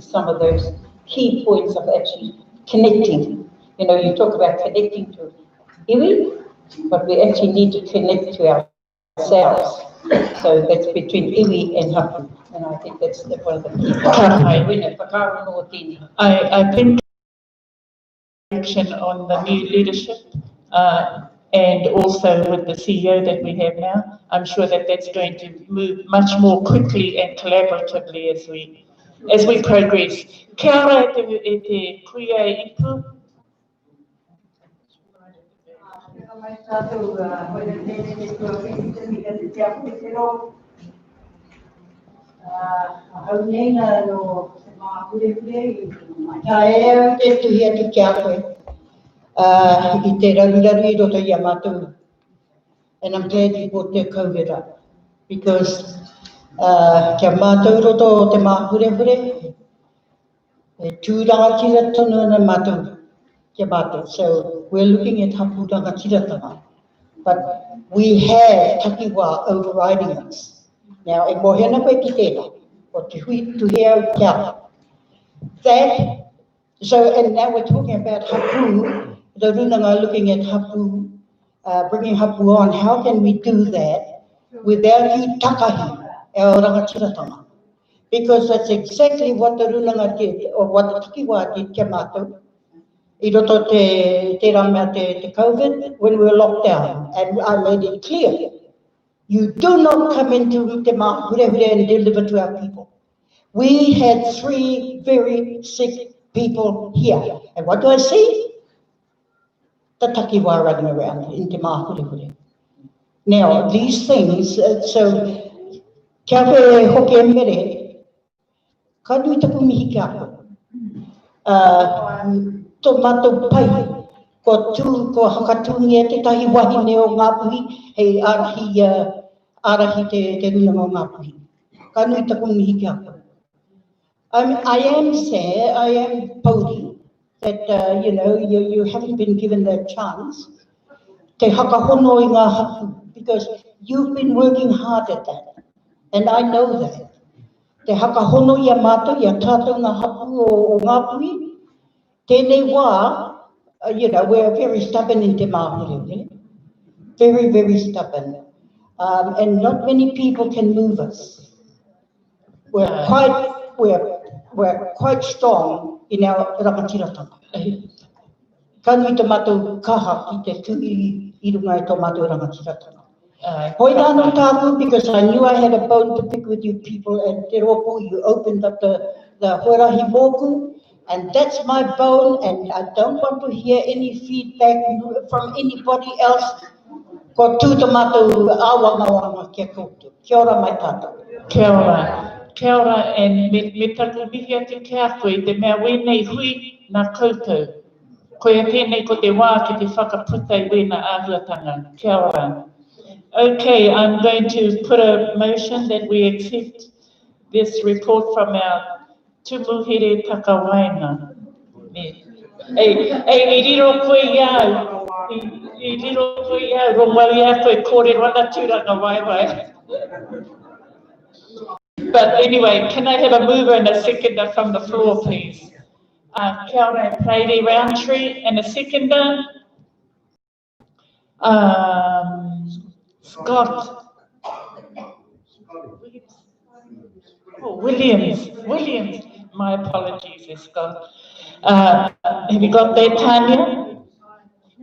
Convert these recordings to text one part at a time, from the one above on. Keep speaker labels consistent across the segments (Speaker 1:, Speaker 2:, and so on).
Speaker 1: some of those key points of actually connecting. You know, you talk about connecting to iwi, but we actually need to connect to ourselves. So that's between iwi and hapu. And I think that's one of the key points.
Speaker 2: I think action on the new leadership and also with the CEO that we have now, I'm sure that that's going to move much more quickly and collaboratively as we progress. Kia ora e te kuia e ipu.
Speaker 3: And I'm glad you brought the COVID up because kia mātou roto te māhure tūranga tira tono na mātou kia mātou. So we're looking at hapuranga tiratanga, but we have takiwā overriding us. Now, e mohena koe ki tēnā, o te hui tuhea kia. That, so, and now we're talking about hapu, the Rūnanga looking at hapu, bringing hapu on. How can we do that without you takahi e o rangatiratanga? Because that's exactly what the Rūnanga did, or what the takiwā did kia mātou. I roto te rama te COVID, when we were locked down, and I made it clear, you do not come into te māhure and deliver to our people. We had 3 very sick people here, and what do I see? The takiwā running around in te māhure. Now, these things, so, kia koe hoki e mere, ka nui taku mihi kia koe. Tō mātou pai, ko hakatūngi e te tahi wahine o Ngāpuhi, hei arahi te Rūnanga o Ngāpuhi. Ka nui taku mihi kia koe. I am sad, I am pauri, that, you know, you haven't been given that chance. Te hakahono I ngā hapu, because you've been working hard at that. And I know that. Te hakahono I a mātou, I a tātou ngā hapu o Ngāpuhi, tēnei wā, you know, we're very stubborn in te māhure. Very, very stubborn. And not many people can move us. We're quite strong in our rangatiratanga. Ka nui te mātou kaha ki te tui I runga I tō mātou rangatiratanga. Hoi nāno tāku, because I knew I had a bone to pick with you people, and te rōpū, you opened up the horahi mōku, and that's my bone, and I don't want to hear any feedback from anybody else. Ko tū te mātou āwanga kia koutou. Kia ora mai tātou.
Speaker 2: Kia ora. Kia ora, and me taku mihi a te kia koe, te mea wēnei hui nā koutou. Koe a tēnei ko te wā ki te whakaputai wēna āhuatanga. Kia ora. Okay, I'm going to put a motion that we accept this report from our tumuhere taka Waima. E riro koe iau, I riro koe iau, rongwari a koe kore wana tūranga waiwai. But anyway, can I have a mover and a seconder from the floor, please? Kia ora Prairi Roundtree, and a seconder. Scott. Oh, Williams. My apologies, Scott. Have you got that, Tanya?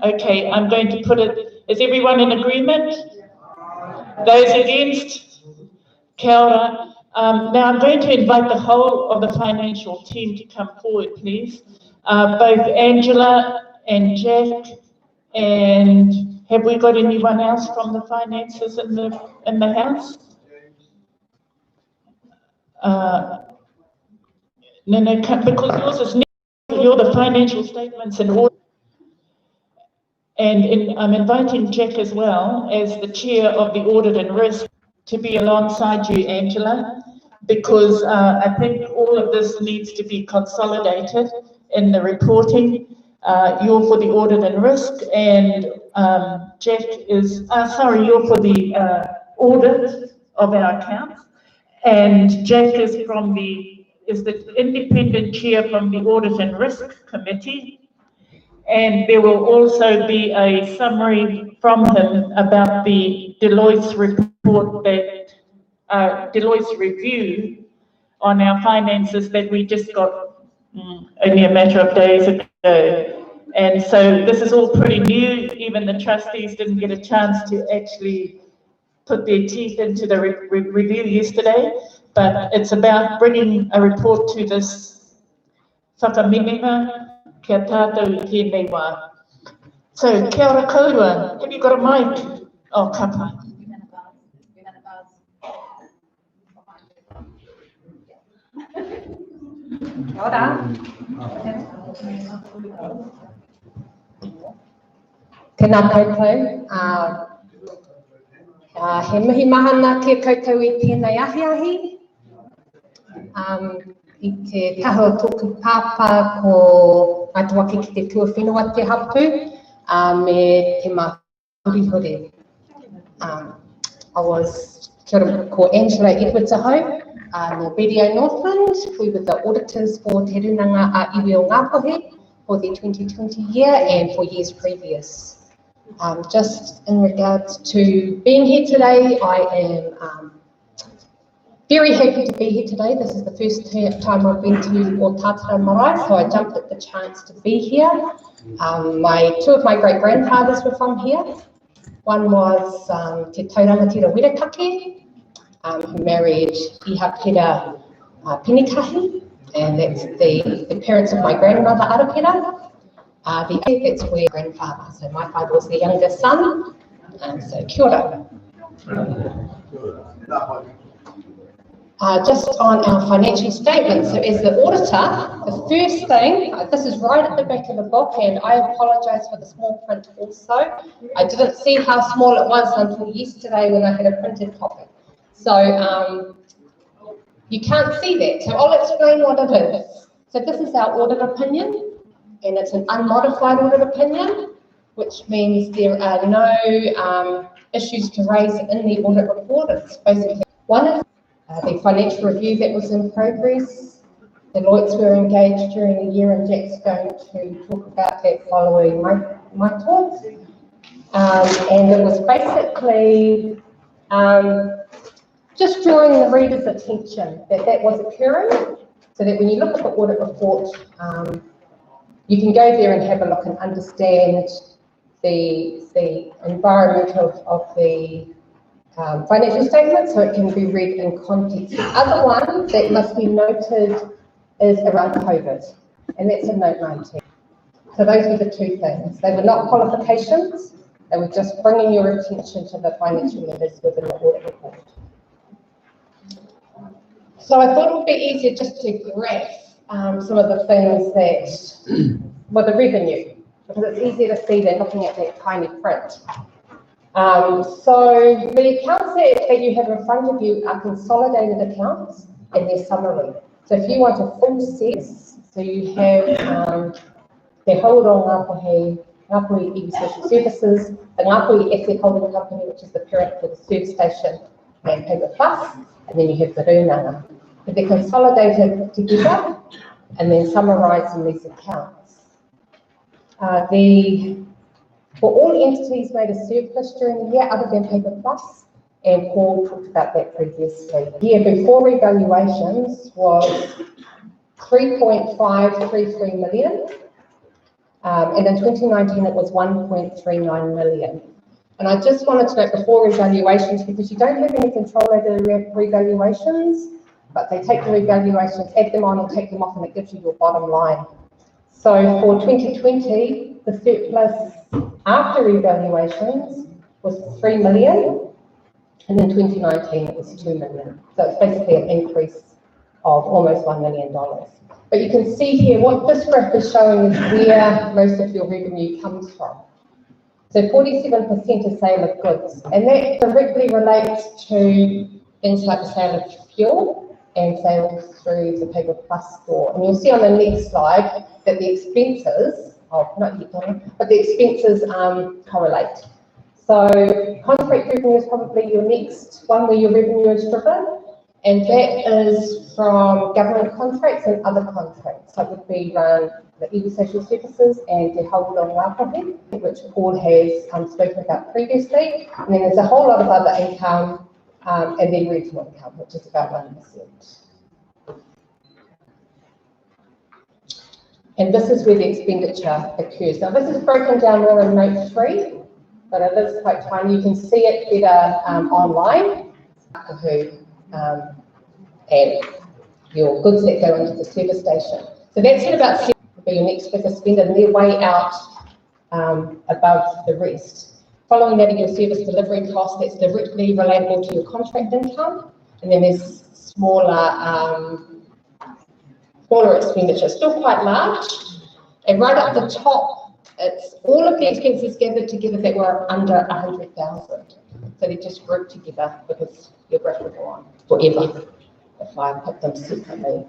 Speaker 2: Okay, I'm going to put it. Is everyone in agreement? Those against? Kia ora. Now I'm going to invite the whole of the financial team to come forward, please. Both Angela and Jack, and have we got anyone else from the finances in the house? No, because yours is you're the financial statements and all. And I'm inviting Jack as well as the chair of the audit and risk to be alongside you, Angela, because I think all of this needs to be consolidated in the reporting. You're for the audit and risk, and Jack is, you're for the audit of our accounts, and Jack is from the is the independent chair from the Audit and Risk Committee. And there will also be a summary from him about the Deloitte's report that, Deloitte's review on our finances that we just got only a matter of days ago. And so this is all pretty new. Even the trustees didn't get a chance to actually put their teeth into the review yesterday, but it's about bringing a report to this whakaminenga kia tātou i tēnei wā. So, kia ora kaurua, have you got a mic? Oh, kapa.
Speaker 4: Kia ora. Tēnā koutou. He mihi mahana kia koutou i tēnei ahiahi. I te kahua tōku pāpā ko Aituaki ki te tuawhenua te hapu me te mā hurihuri. I was kia ora, ko Angela Edwards aho, no BDO Northland. We were the auditors for te Rūnanga-Ā-Iwi o Ngāpuhi for the 2020 year and for years previous. Just in regards to being here today, I am very happy to be here today. This is the first time I've been to Otātara Marae, so I jumped at the chance to be here. Two of my great-grandfathers were from here. One was Te Taurangatira Werekake, who married Iha Pera Pinikahi, and that's the parents of my grandmother Arapera. That's where grandfather, so my father was the youngest son, so kia ora. Just on our financial statements, so as the auditor, the first thing, this is right at the back of the book, and I apologise for the small print also. I didn't see how small it was until yesterday when I had a printed copy. So you can't see that, so I'll explain what it is. So this is our audit opinion, and it's an unmodified audit opinion, which means there are no issues to raise in the audit report. It's basically one is the financial review that was in progress. The Deloitte were engaged during the year, and Jack's going to talk about that following my talk. And it was basically just drawing the reader's attention that was occurring, so that when you look at the audit report, you can go there and have a look and understand the environment of the financial statement, so it can be read in context. The other one that must be noted is around COVID, and that's in note 19. So those were the two things. They were not qualifications, they were just bringing your attention to the financial matters within the audit report. So I thought it would be easier just to graph some of the things that, well, the revenue, because it's easier to see than looking at that tiny print. So the accounts that you have in front of you are consolidated accounts and their summary. So if you want a full set, so you have the hold on Ngāpuhi, Ngāpuhi Social Services, the Ngāpuhi Asset Holding Company, which is the parent for the service station and Paper Plus, and then you have the Rūnanga. But they're consolidated together and then summarised in these accounts. For all entities made a surplus during the year other than Paper Plus, and Paul talked about that previously. The year before revaluations was 3.533 million, and in 2019 it was 1.39 million. And I just wanted to note before revaluations, because you don't have any control over the revaluations, but they take the revaluations, add them on and take them off, and it gives you your bottom line. So for 2020, the surplus after revaluations was 3 million, and in 2019 it was 2 million. So it's basically an increase of almost $1 million. But you can see here what this graph is showing is where most of your revenue comes from. So 47% is sale of goods, and that directly relates to things like the sale of fuel and sales through the Paper Plus store. And you'll see on the next slide that the expenses, but the expenses correlate. So contract revenue is probably your next one where your revenue is driven, And that is from government contracts and other contracts. So it would be the Iwi Social Services and the Ngāpuhi, which Paul has spoken about previously. And then there's a whole lot of other income, and then rental income, which is about 1%. And this is where the expenditure occurs. Now this is broken down more in note 3, but it is quite tiny. You can see it better online. And your goods that go into the service station. So that's at about 7 would be your next biggest spend, and they're way out above the rest. Following that are your service delivery costs, that's directly relatable to your contract income, and then there's smaller expenditure, still quite large. And right up the top, it's all of the expenses gathered together that were under 100,000. So they're just grouped together because your graph will go on forever if I put them separately.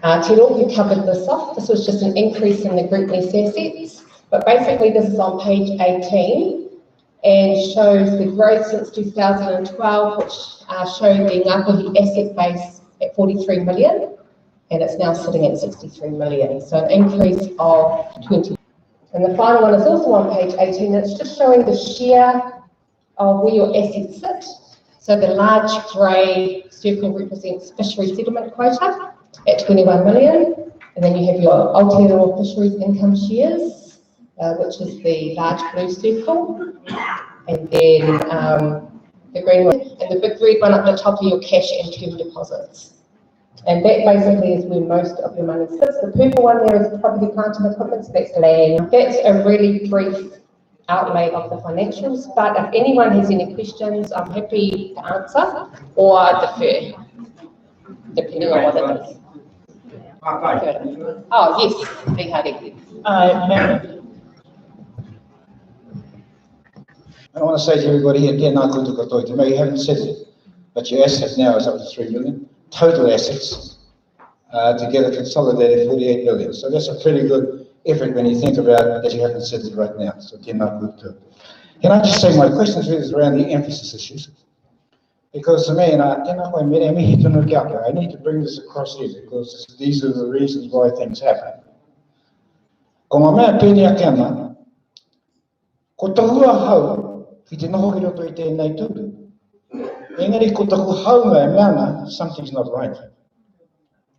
Speaker 4: Te Rōpū covered this off. This was just an increase in the group lease assets, but basically this is on page 18 and shows the growth since 2012, which showed the Ngāpuhi asset base at 43 million, and it's now sitting at 63 million, so an increase of 20. And the final one is also on page 18. It's just showing the share of where your assets sit. So the large grey circle represents fishery settlement quota at 21 million. And then you have your Aotearoa fisheries income shares, which is the large blue circle. And then the green one. And the big red one at the top are your cash and term deposits. And that basically is where most of your money sits. The purple one there is property, plant and equipment, so that's land. That's a really brief outlay of the financials, but if anyone has any questions, I'm happy to answer or defer, depending on what it is. Oh, yes, Lee Hardy.
Speaker 5: I want to say to everybody here, tēnā koutou katoa, to know you haven't said it, but your asset now is up to 3 million. Total assets together consolidated 48 million. So that's a pretty good effort when you think about that you haven't said it right now. So tēnā koutou. Can I just say my question is around the emphasis issues? Because to me, I need to bring this across here because these are the reasons why things happen. Ko ngā mea pēni ake ana, ko tahua hau ki te noho ki roto I tēnei tūru. Engari ko taku haunga e meana, something's not right.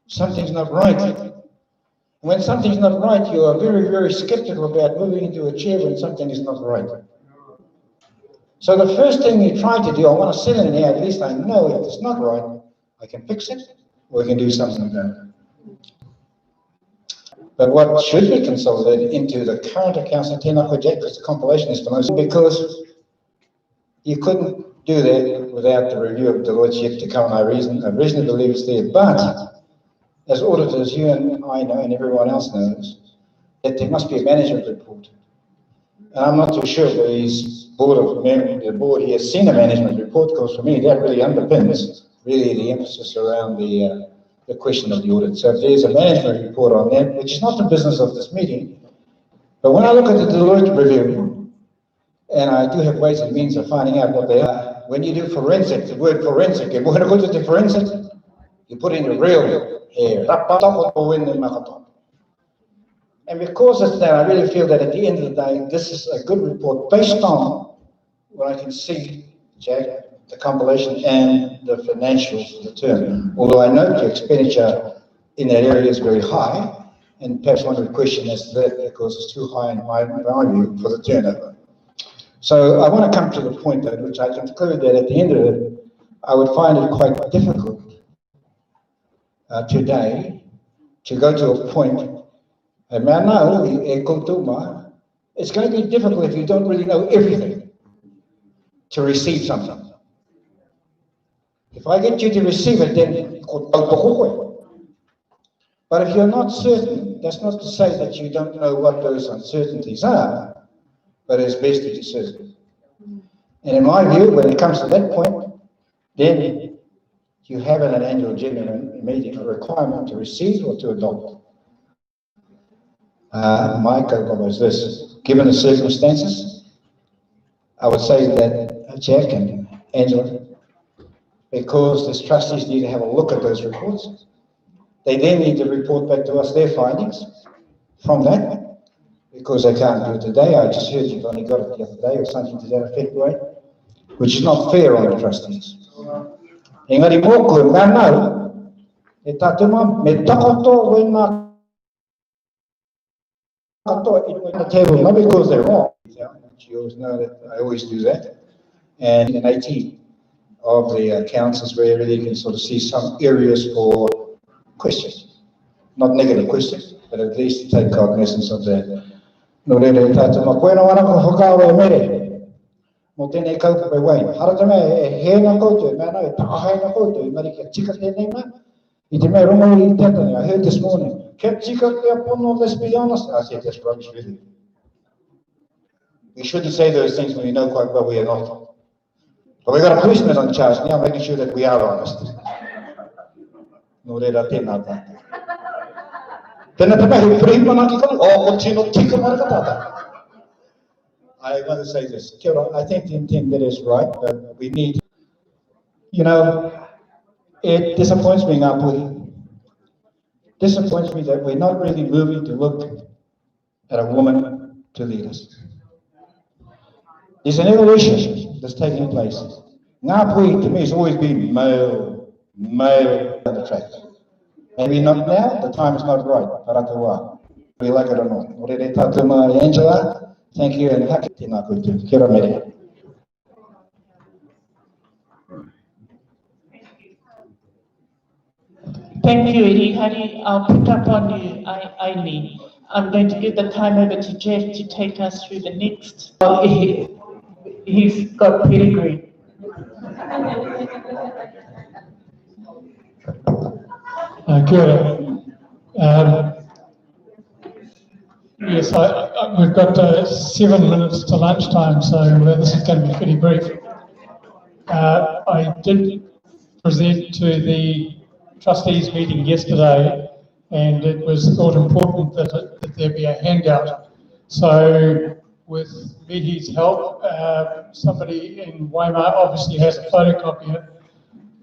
Speaker 5: Something's not right. When something's not right, you are very, very skeptical about moving into a chair when something is not right. So the first thing you try to do, I want to sit in here, at least I know if it's not right, I can fix it, or I can do something about it. But what should be consolidated into the current accounts in tēnā koe Jack, because the compilation is for most, because you couldn't do that without the review of Deloitte's yet to come, I reasonably believe it's there. But as auditors, you and I know, and everyone else knows, that there must be a management report. And I'm not too sure that the board here has seen a management report, because for me that really underpins really the emphasis around the question of the audit. So if there's a management report on that, which is not the business of this meeting, but when I look at the Deloitte review, and I do have ways and means of finding out what they are, when you do forensic, the word forensic, if we're going to go to the forensic, you put in the real hair. And because of that, I really feel that at the end of the day, this is a good report based on what I can see, Jack, the compilation and the financials of the term. Although I note your expenditure in that area is very high, and perhaps one would question as to that because it's too high in my view for the turnover. So I want to come to the point at which I conclude that at the end of it, I would find it quite difficult today to go to a point. It's going to be difficult if you don't really know everything to receive something. If I get you to receive it, then but if you're not certain, that's not to say that you don't know what those uncertainties are, but it's best to be certain. And in my view, when it comes to that point, then you have an annual general meeting a requirement to receive or to adopt. My comment was this: given the circumstances, I would say that Jack and Angela, because the trustees need to have a look at those reports. They then need to report back to us their findings from that, because they can't do it today. I just heard you've only got it the other day or something to that effect, right? Which is not fair on the trustees. Engari mōku, ngā nau, e tātuma, me takoto wena kato in the table, not because they're wrong. You always know that I always do that. And in 18 of the councils where you can sort of see some areas for questions. Not negative questions, but at least take cognizance of that. No rere tātuma, koe no ana ko hokao e mere. Mo tēnei kaupapa Waima. Haratame e hēnga koutou, me ana e takahainga koutou, I marika tika tēnei mā. I te mea rongo I tētani, I heard this morning, kia tika kia pono, let's be honest. I said, that's rubbish really. We shouldn't say those things when we know quite well we are not. But we've got a policeman on charge now, making sure that we are honest. No rera tēnā tātou. Tēnā te mehi prima ki kalu, o tino tika marika tātou. I want to say this, kia ora, I think the intent there is right, but we need, you know, it disappoints me, Ngāpuhi. Disappoints me that we're not really moving to look at a woman to lead us. There's an evolution that's taking place. Ngāpuhi to me has always been male on the track. Maybe not now, the time is not right. Parata wā. We like it or not. Orere tātuma Angela, thank you and haki tēnā koutou. Kia ora mere.
Speaker 2: Thank you, Irihari. I'll pick up on you, Aili. I'm going to give the time over to Jeff to take us through the next. He's got pedigree.
Speaker 6: Kia ora. Yes, we've got 7 minutes to lunchtime, so this is going to be pretty brief. I did present to the trustees meeting yesterday, and it was thought important that there be a handout. So with Mihi's help, somebody in Waima obviously has a photocopier,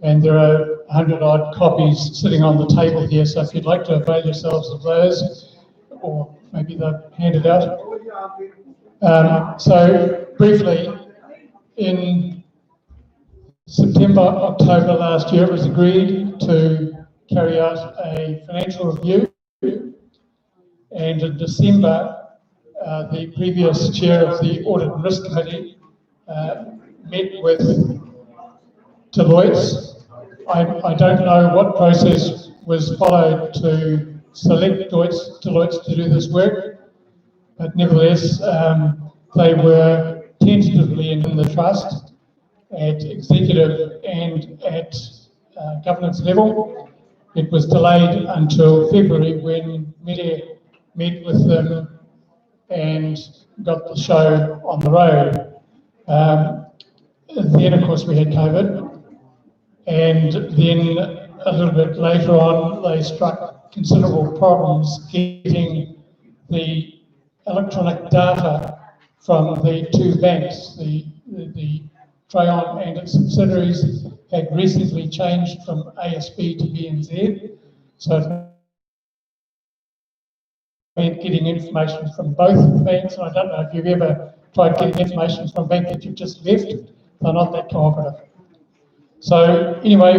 Speaker 6: and there are 100 odd copies sitting on the table here, so if you'd like to avail yourselves of those, or maybe they're handed out. So briefly, in September, October last year, it was agreed to carry out a financial review, and in December, the previous chair of the Audit and Risk Committee met with Deloitte. I don't know what process was followed to select Deloitte to do this work, but nevertheless, they were tentatively in the trust at executive and at governance level. It was delayed until February when Mire met with them and got the show on the road. Then, of course, we had COVID, and then a little bit later on, they struck considerable problems getting the electronic data from the two banks. The Trayon and its subsidiaries had recently changed from ASB to BNZ, so it meant getting information from both banks. I don't know if you've ever tried getting information from a bank that you've just left. They're not that cooperative. So anyway,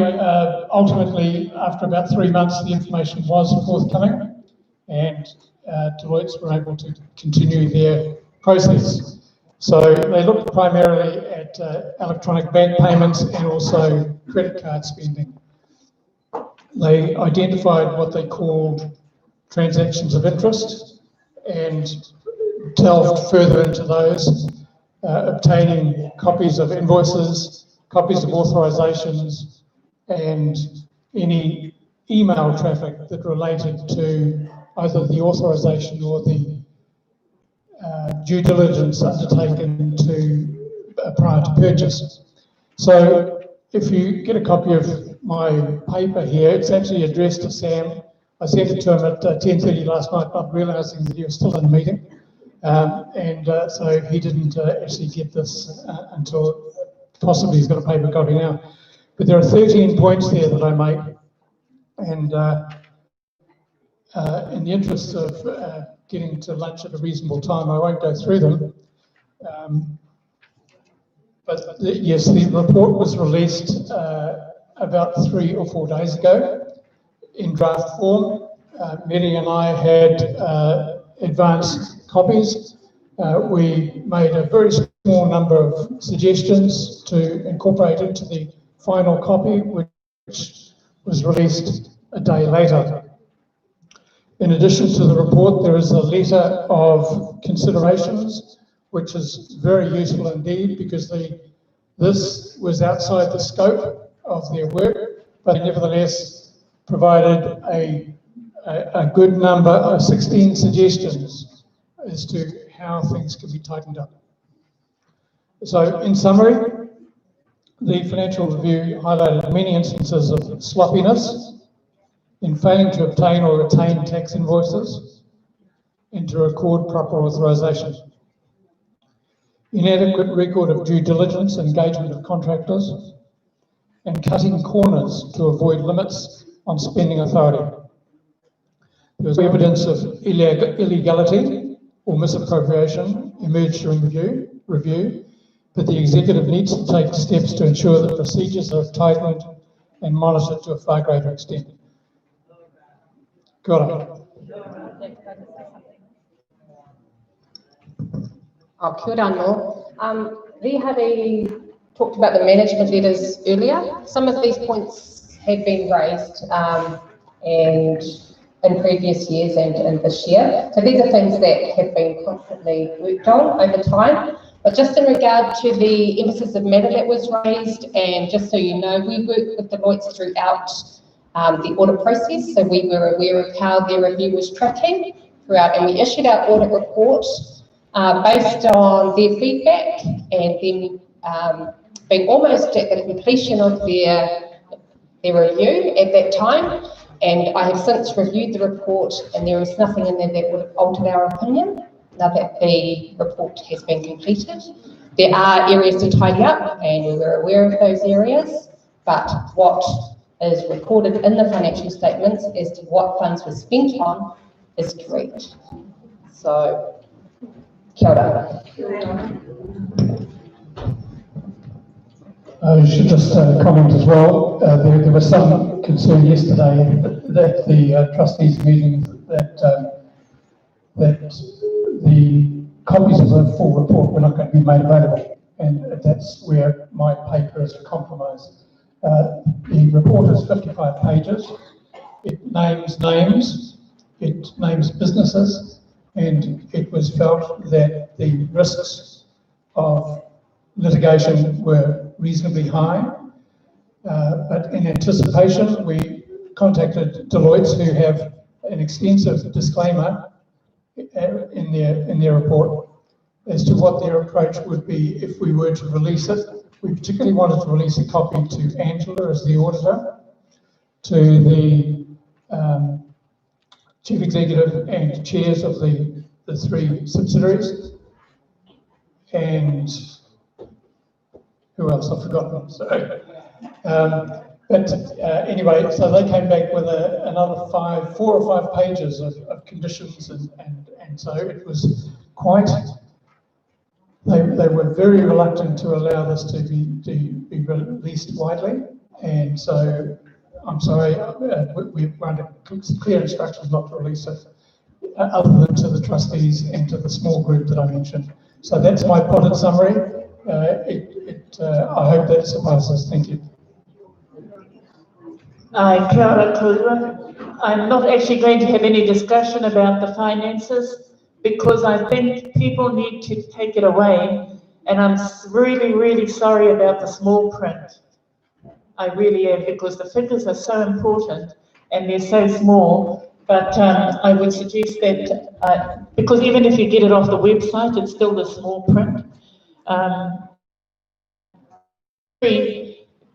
Speaker 6: ultimately, after about 3 months, the information was forthcoming, and Deloitte were able to continue their process. So they looked primarily at electronic bank payments and also credit card spending. They identified what they called transactions of interest and delved further into those, obtaining copies of invoices, copies of authorizations, and any email traffic that related to either the authorization or the due diligence undertaken prior to purchase. So if you get a copy of my paper here, it's actually addressed to Sam. I sent it to him at 10:30 last night, not realising that he was still in the meeting. So he didn't actually get this until possibly he's got a paper copy now. But there are 13 points there that I make, and in the interest of getting to lunch at a reasonable time, I won't go through them. Yes, the report was released about 3 or 4 days ago in draft form. Mary and I had advanced copies. We made a very small number of suggestions to incorporate into the final copy, which was released a day later. In addition to the report, there is a letter of considerations, which is very useful indeed, because this was outside the scope of their work, but nevertheless provided a good number of 16 suggestions as to how things can be tightened up. So in summary, the financial review highlighted many instances of sloppiness in failing to obtain or retain tax invoices and to record proper authorisation. Inadequate record of due diligence and engagement of contractors, and cutting corners to avoid limits on spending authority. There was evidence of illegality or misappropriation emerged during review, but the executive needs to take steps to ensure that procedures are tightened and monitored to a far greater extent. Got it.
Speaker 4: Kia ora anō. We talked about the management letters earlier. Some of these points have been raised and in previous years and this year. So these are things that have been constantly worked on over time. But just in regard to the emphasis of matter that was raised, and just so you know, we worked with Deloitte throughout the audit process, so we were aware of how their review was tracking throughout, and we issued our audit report based on their feedback and them being almost at the completion of their review at that time. And I have since reviewed the report, and there is nothing in there that would have altered our opinion now that the report has been completed. There are areas to tidy up, and we were aware of those areas, but what is recorded in the financial statements as to what funds were spent on is correct. So, kia ora.
Speaker 6: I should just comment as well. There was some concern yesterday that the trustees meeting that the copies of the full report were not going to be made available, and that's where my paper is a compromise. The report is 55 pages. It names names, it names businesses, and it was felt that the risks of litigation were reasonably high. But in anticipation, we contacted Deloitte, who have an extensive disclaimer in their report as to what their approach would be if we were to release it. We particularly wanted to release a copy to Angela as the auditor, to the chief executive and chairs of the 3 subsidiaries, and who else? I've forgotten. Sorry. Anyway, so they came back with another 4 or 5 pages of conditions, and so it was quite. They were very reluctant to allow this to be released widely, and so I'm sorry, we're under clear instructions not to release it, other than to the trustees and to the small group that I mentioned. So that's my potted summary. I hope that suffices. Thank you.
Speaker 2: Kia ora koutou. I'm not actually going to have any discussion about the finances, because I think people need to take it away, and I'm really, really sorry about the small print. I really am, because the figures are so important and they're so small. But I would suggest that, because even if you get it off the website, it's still the small print.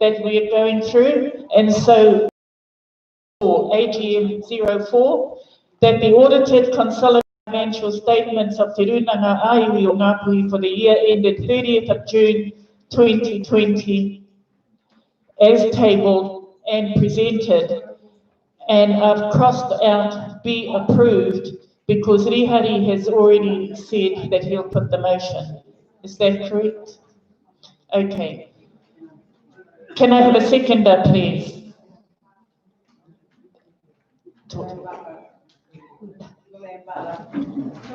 Speaker 2: That we are going through, and so for AGM 04, that the audited consolidated financial statements of Te Rūnanga-Ā-Iwi or Ngāpuhi for the year ended 30th of June 2020 as tabled and presented, and I've crossed out be approved because Rihari has already said that he'll put the motion. Is that correct? Okay. Can I have a seconder, please?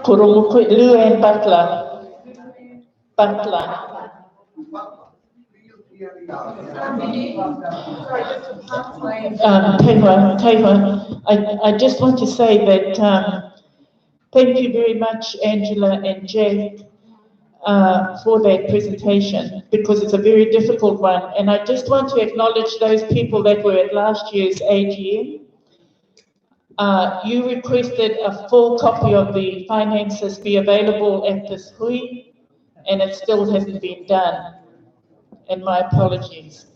Speaker 2: Luann Butler. Tewa, I just want to say that thank you very much, Angela and Jack, for that presentation, because it's a very difficult one. And I just want to acknowledge those people that were at last year's AGM. You requested a full copy of the finances be available at this hui, and it still hasn't been done. And my apologies.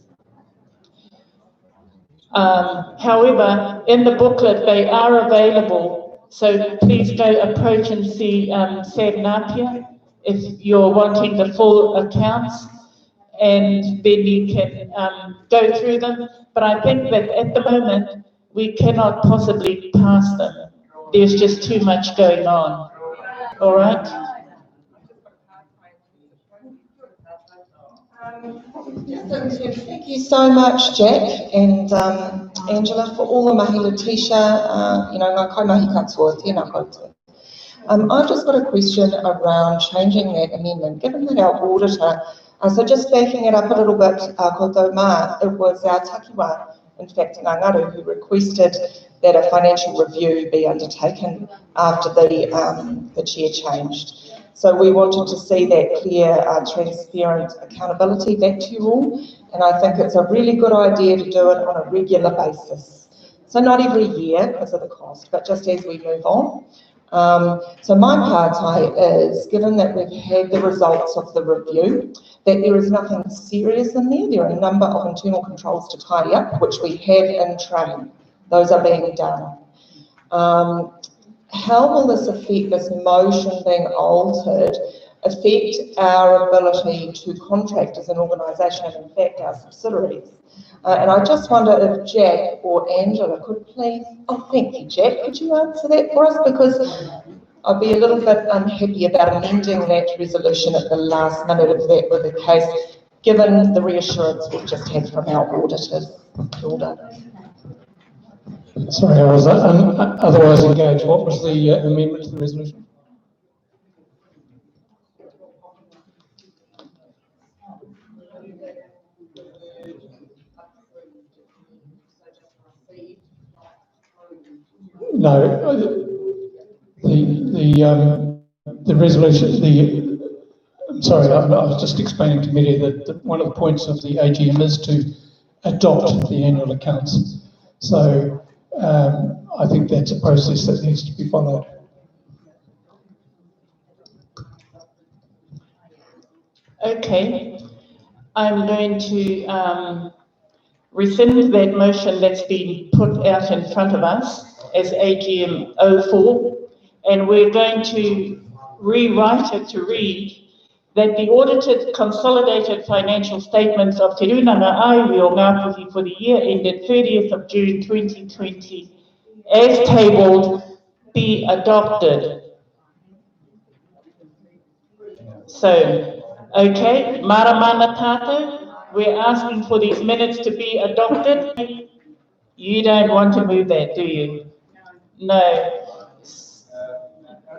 Speaker 2: However, in the booklet, they are available. So please go approach and see Sam Napier if you're wanting the full accounts, and then you can go through them. But I think that at the moment, we cannot possibly pass them. There's just too much going on. All right?
Speaker 7: Thank you so much, Jack and Angela, for all the mahi Letitia, ngā kaimahi katoa, tēnā koutou. I've just got a question around changing that amendment. Given that our auditor, so just backing it up a little bit, koutou mā, it was our takiwa, in fact, Ngāngaru, who requested that a financial review be undertaken after the chair changed. So we wanted to see that clear, transparent accountability back to you all, and I think it's a really good idea to do it on a regular basis. So not every year because of the cost, but just as we move on. So my partai is, given that we've had the results of the review, that there is nothing serious in there. There are a number of internal controls to tidy up, which we have in train. Those are being done. How will this affect, this motion being altered, affect our ability to contract as an organisation and in fact our subsidiaries? And I just wonder if Jack or Angela could please, oh thank you Jack, could you answer that for us? Because I'd be a little bit unhappy about amending that resolution at the last minute if that were the case, given the reassurance we've just had from our auditors.
Speaker 6: Sorry, I was otherwise engaged. What was the amendment to the resolution? No, the resolution. Sorry, I was just explaining to Mary that one of the points of the AGM is to adopt the annual accounts. So I think that's a process that needs to be followed.
Speaker 2: Okay, I'm going to rescind that motion that's been put out in front of us as AGM 04, and we're going to rewrite it to read that the audited consolidated financial statements of Te Rūnanga-Ā-Iwi o Ngāpuhi for the year ended 30th of June 2020 as tabled be adopted. So, okay, Maramana Tātou, we're asking for these minutes to be adopted. You don't want to move that, do you? No.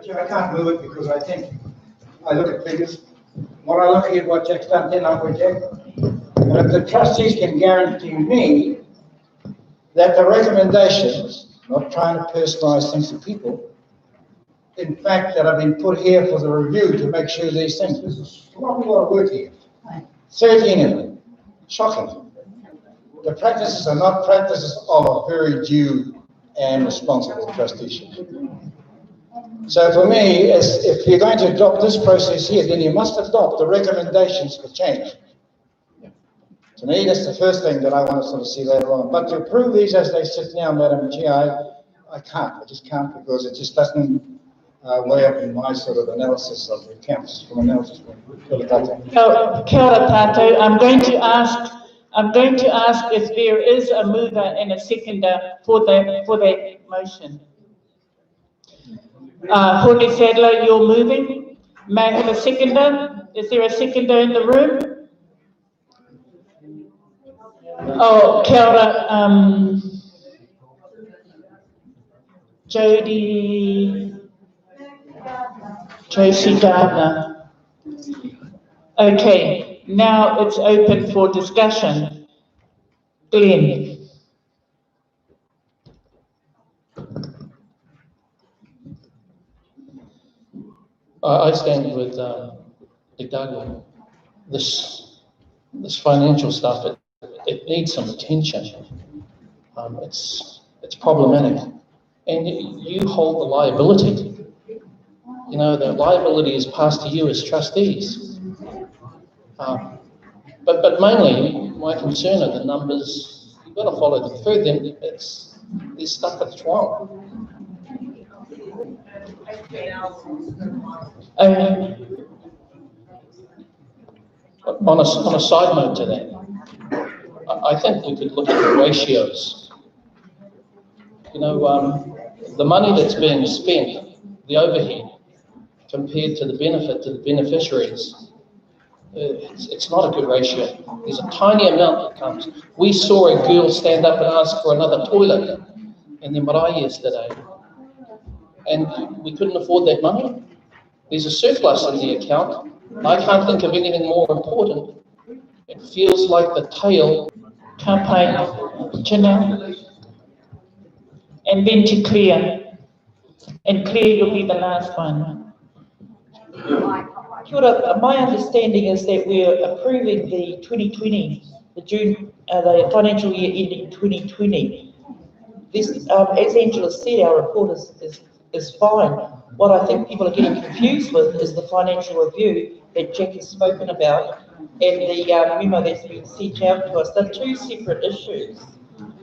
Speaker 5: I can't move it because I think I look at figures. What I look at what Jack's done, then I would Jack. And if the trustees can guarantee me that the recommendations, not trying to personalise things to people, in fact, that have been put here for the review to make sure these things, there's a lot of work here. 13 of them. Shocking. The practices are not practices of a very due and responsible trusteeship. So for me, if you're going to adopt this process here, then you must adopt the recommendations for change. To me, that's the first thing that I want to sort of see later on. But to approve these as they sit now, Madam Chair, I can't. I just can't, because it just doesn't weigh up in my sort of analysis of the accounts from analysis point.
Speaker 2: Kia ora tātou. I'm going to ask I'm going to ask if there is a mover and a seconder for that motion. Jorge Sadler, you're moving. May I have a seconder? Is there a seconder in the room? Oh, kia ora, Josie Gardner. Okay, now it's open for discussion. Glenn.
Speaker 8: I stand with Doug. This financial stuff, it needs some attention. It's problematic, and you hold the liability. You know, the liability is passed to you as trustees. But mainly, my concern are the numbers. You've got to follow them through. Then there's stuff that's wrong. On a side note to that, I think we could look at the ratios. You know, the money that's being spent, the overhead, compared to the benefit to the beneficiaries, it's not a good ratio. There's a tiny amount that comes. We saw a girl stand up and ask for another toilet in the marae yesterday, and we couldn't afford that money. There's a surplus in the account. I can't think of anything more important. It feels like the tail.
Speaker 2: Janelle. And then to Claire. And Claire, you'll be the last one.
Speaker 1: Kia ora. My understanding is that we're approving the 2020, the financial year ending 2020. This, as Angela said, our report is fine. What I think people are getting confused with is the financial review that Jack has spoken about and the memo that's been sent out to us. They're two separate issues.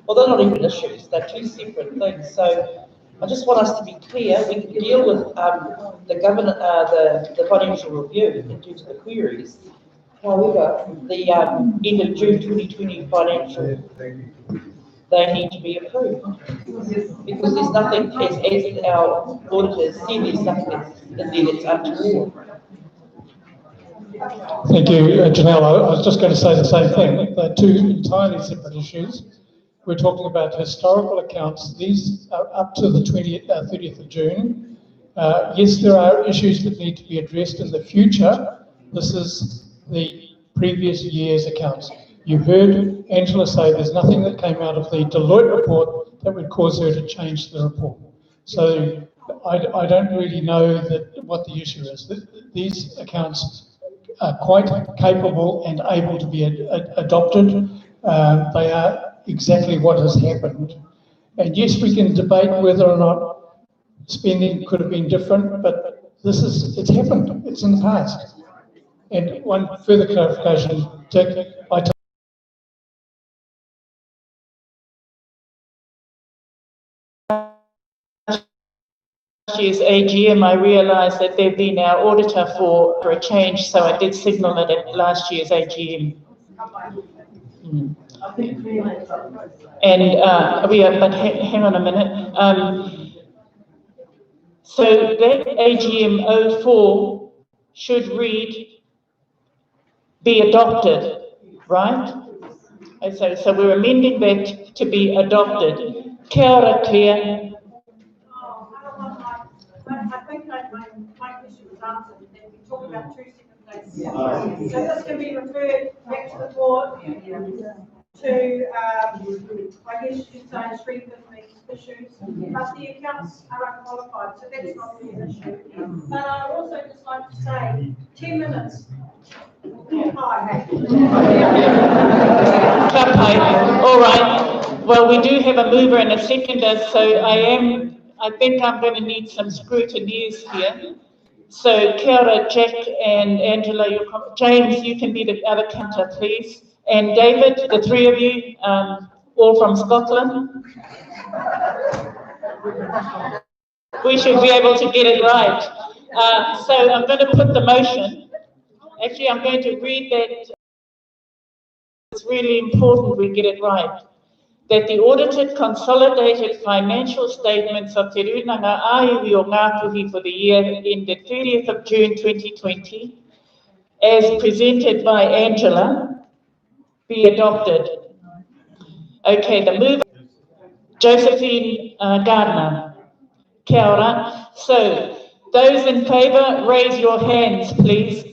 Speaker 1: Well, they're not even issues, they're two separate things. So I just want us to be clear. We can deal with the financial review in terms of the queries. However, the end of June 2020 financial, they need to be approved. Because there's nothing, as our auditors said, there's nothing in there that's untoward.
Speaker 6: Thank you, Janelle. I was just going to say the same thing. They're two entirely separate issues. We're talking about historical accounts. These are up to the 30th of June. Yes, there are issues that need to be addressed in the future. This is the previous year's accounts. You heard Angela say there's nothing that came out of the Deloitte report that would cause her to change the report. So I don't really know what the issue is. These accounts are quite capable and able to be adopted. They are exactly what has happened. And yes, we can debate whether or not spending could have been different, but it's happened. It's in the past. And one further clarification, Dick,
Speaker 2: Last year's AGM, I realised that they've been our auditor for a change, so I did signal it at last year's AGM. And but hang on a minute. So that AGM 04 should read, be adopted, right? And so we're amending that to be adopted. Kia ora, Claire.
Speaker 9: I think my question was answered, and we talked about two separate things. So this can be referred back to the board to, I guess you could say, strengthen these issues, but the accounts are unqualified, so that's not really an issue. But I'd also just like to say, 10 minutes. Hi.
Speaker 2: All right. Well, we do have a mover and a seconder, so I think I'm going to need some scrutineers here. So, kia ora, Jack and Angela, James, you can be the other counter, please. And David, the three of you, all from Scotland. We should be able to get it right. So I'm going to put the motion. Actually, I'm going to read that. It's really important we get it right, that the audited consolidated financial statements of Te Rūnanga-Ā-Iwi o Ngāpuhi for the year ended 30th of June 2020, as presented by Angela, be adopted. Okay, the mover, Josephine Gardner. Kia ora. So, those in favour, raise your hands, please.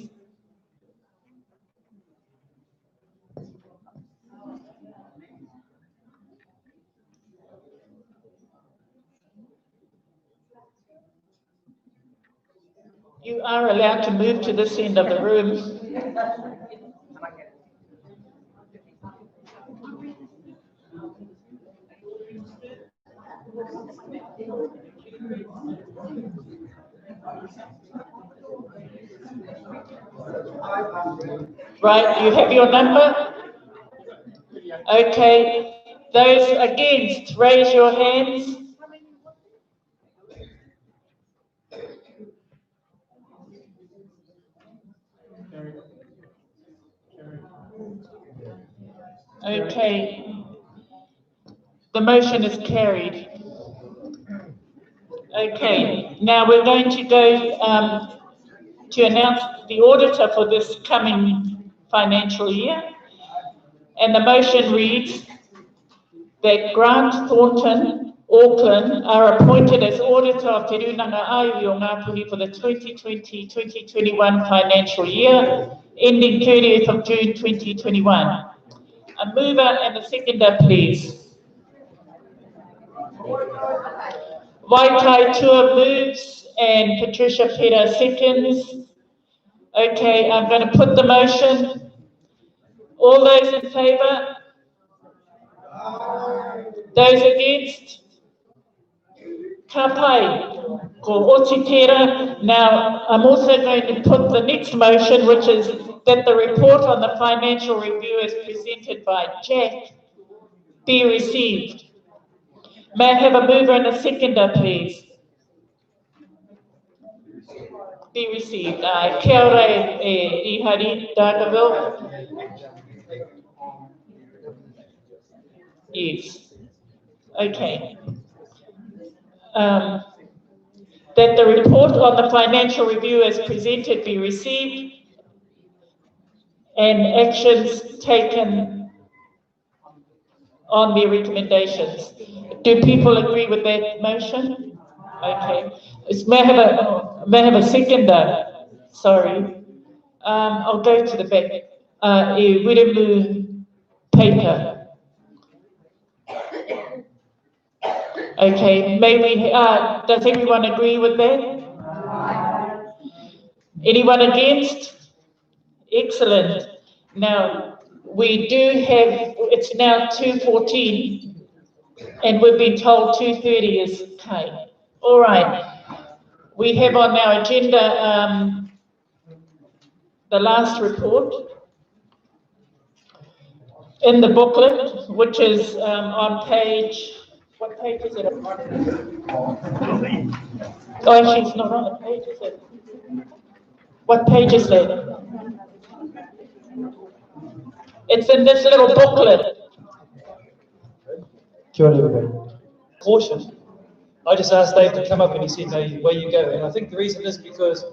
Speaker 2: You are allowed to move to this end of the room. Right, you have your number? Okay, those against, raise your hands. Okay, the motion is carried. Okay, now we're going to go to announce the auditor for this coming financial year. And the motion reads that Grant Thornton, Auckland, are appointed as auditor of Te Rūnanga-Ā-Iwi o Ngāpuhi for the 2020-2021 financial year, ending 30th of June 2021. A mover and a seconder, please. Waitai Tua moves and Patricia Pera seconds. Okay, I'm going to put the motion. All those in favour? Those against? Ka pai, ko oti tera. Now, I'm also going to put the next motion, which is that the report on the financial review as presented by Jack be received. May I have a mover and a seconder, please? Be received. Kia ora e Ihari Dargaville. Yes. Okay. That the report on the financial review as presented be received and actions taken on the recommendations. Do people agree with that motion? Okay. May I have a seconder? Sorry. I'll go to the back. Wiremu paper. Okay, may we, does everyone agree with that? Anyone against? Excellent. Now, we do have, it's now 2:14 and we've been told 2:30 is okay. All right, we have on our agenda the last report in the booklet, which is on page, what page is it? Oh, actually, it's not on the page, is it? What page is that? It's in this little booklet.
Speaker 10: Kia ora, everybody. Caution. I just asked Dave to come up and he said, no, where you go. And I think the reason is because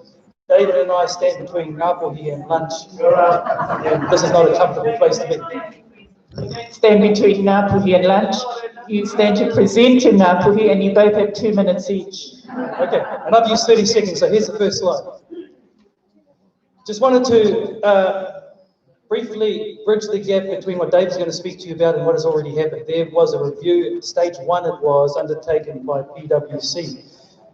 Speaker 10: David and I stand between Ngāpuhi and lunch. And this is not a comfortable place to be.
Speaker 2: You don't stand between Ngāpuhi and lunch. You stand to present to Ngāpuhi and you both have 2 minutes each.
Speaker 10: Okay, and I've used 30 seconds, so here's the first slide. Just wanted to briefly bridge the gap between what Dave's going to speak to you about and what has already happened. There was a review, stage 1 it was, undertaken by PwC,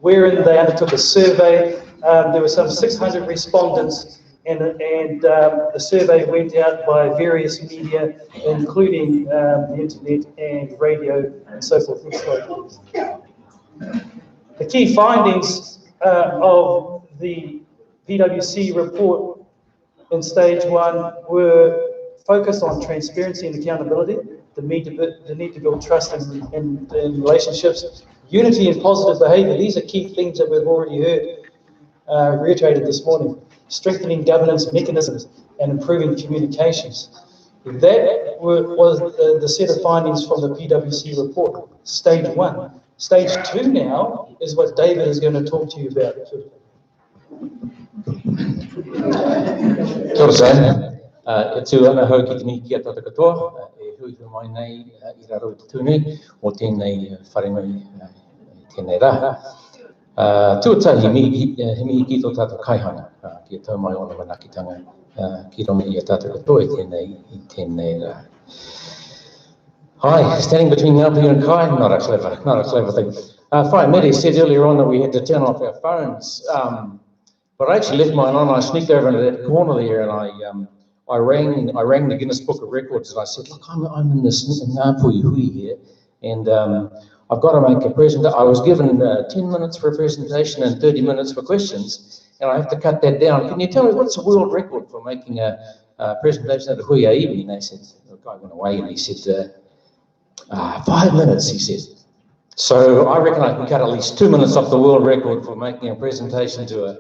Speaker 10: wherein they undertook a survey. There were some 600 respondents, and the survey went out by various media, including the internet and radio and so forth. The key findings of the PwC report in stage 1 were focused on transparency and accountability, the need to build trust in relationships, unity and positive behaviour. These are key things that we've already heard reiterated this morning. Strengthening governance mechanisms and improving communications. That was the set of findings from the PwC report, stage 1. Stage 2 now is what David is going to talk to you about.
Speaker 8: Kia ora, Sam. E tū ana hau ki te mihi ki a tata katoa, e hui hui mai nei I raro te tūnei o tēnei wharengai tēnei rā. Tuatahi he mihi ki tō tātou kaihana, ki a tau mai ona manakitanga ki rongo I a tātou katoa I tēnei rā. Hi, standing between Ngāpuhi and Kai, not a clever thing. Fine, Mary said earlier on that we had to turn off our phones, but I actually left mine on. I sneaked over into that corner there and I rang the Guinness Book of Records and I said, look, I'm in this Ngāpuhi hui here and I've got to make a presentation. I was given 10 minutes for a presentation and 30 minutes for questions and I have to cut that down. Can you tell me what's the world record for making a presentation at a Ngāpuhi? And they said, the guy went away and he said, 5 minutes, he said. So I reckon I can cut at least 2 minutes off the world record for making a presentation to a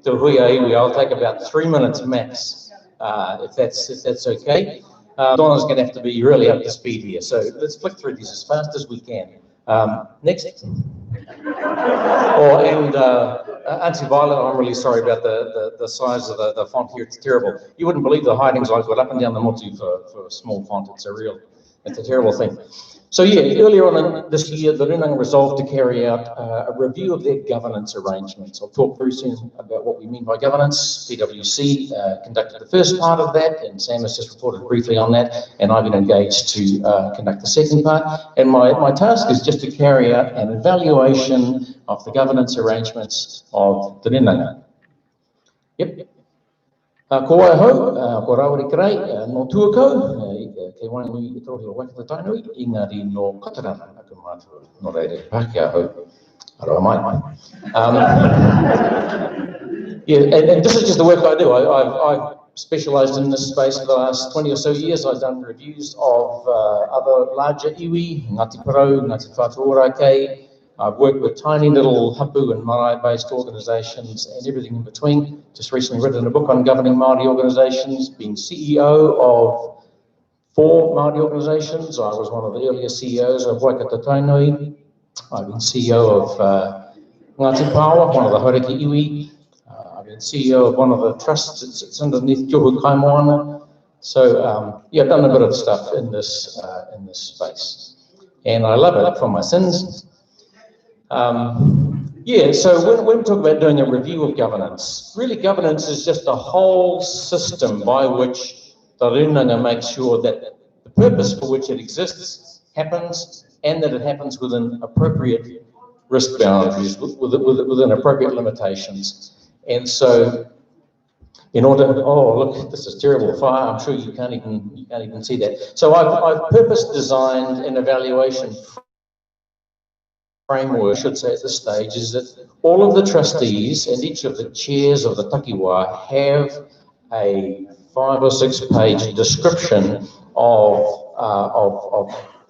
Speaker 8: Ngāpuhi. I'll take about 3 minutes max, if that's okay. Donna's going to have to be really up to speed here, so let's flick through these as fast as we can. Next. Auntie Violet, I'm really sorry about the size of the font here. It's terrible. You wouldn't believe the hidings I've got up and down the motu for a small font. It's a terrible thing. So yeah, earlier on this year, the Rūnanga resolved to carry out a review of their governance arrangements. I'll talk very soon about what we mean by governance. PwC conducted the first part of that, and Sam has just reported briefly on that, and I've been engaged to conduct the second part. And my task is just to carry out an evaluation of the governance arrangements of the Rūnanga. Yep. Ko ai hau, ko rawari karei, no tuakau, kei wainui I tohi o waikata tainui, ingari no katarana, aku mātua, no reire, Pākehā hau, aroa mai. Yeah, and this is just the work I do. I've specialised in this space for the last 20 or so years. I've done reviews of other larger iwi, Ngāti Porou, Ngāti Whātua Kei. I've worked with tiny little hapu and marae-based organisations and everything in between. Just recently written a book on governing Māori organisations, been CEO of 4 Māori organisations. I was one of the earlier CEOs of Waikata Tainui. I've been CEO of Ngāti Pāwa, one of the Haureki Iwi. I've been CEO of one of the trusts that sits underneath Johu Kaimoana. So yeah, I've done a bit of stuff in this space. And I love it for my sins. Yeah, so when we talk about doing a review of governance, really governance is just a whole system by which the Rūnanga makes sure that the purpose for which it exists happens and that it happens within appropriate risk boundaries, within appropriate limitations. And so in order, oh look, this is terrible fire, I'm sure you can't even see that. So I've purpose designed an evaluation framework, I should say at this stage, is that all of the trustees and each of the chairs of the takiwā have a 5 or 6 page description of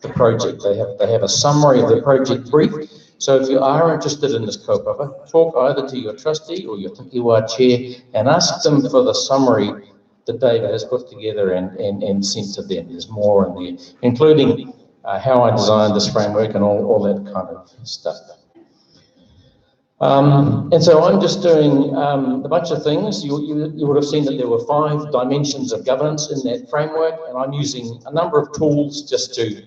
Speaker 8: the project. They have a summary of the project brief. So if you are interested in this kaupapa, talk either to your trustee or your takiwā chair and ask them for the summary that David has put together and sent to them. There's more in there, including how I designed this framework and all that kind of stuff. And so I'm just doing a bunch of things. You would have seen that there were 5 dimensions of governance in that framework, and I'm using a number of tools just to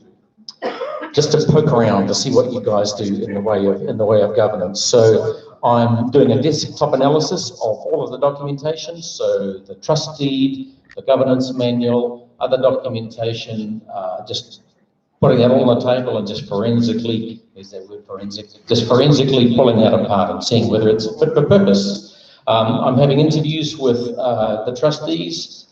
Speaker 8: poke around to see what you guys do in the way of governance. So I'm doing a desktop analysis of all of the documentation, so the trust deed, the governance manual, other documentation, just putting that all on the table and just forensically, is that word forensic? Just forensically pulling that apart and seeing whether it's fit for purpose. I'm having interviews with the trustees,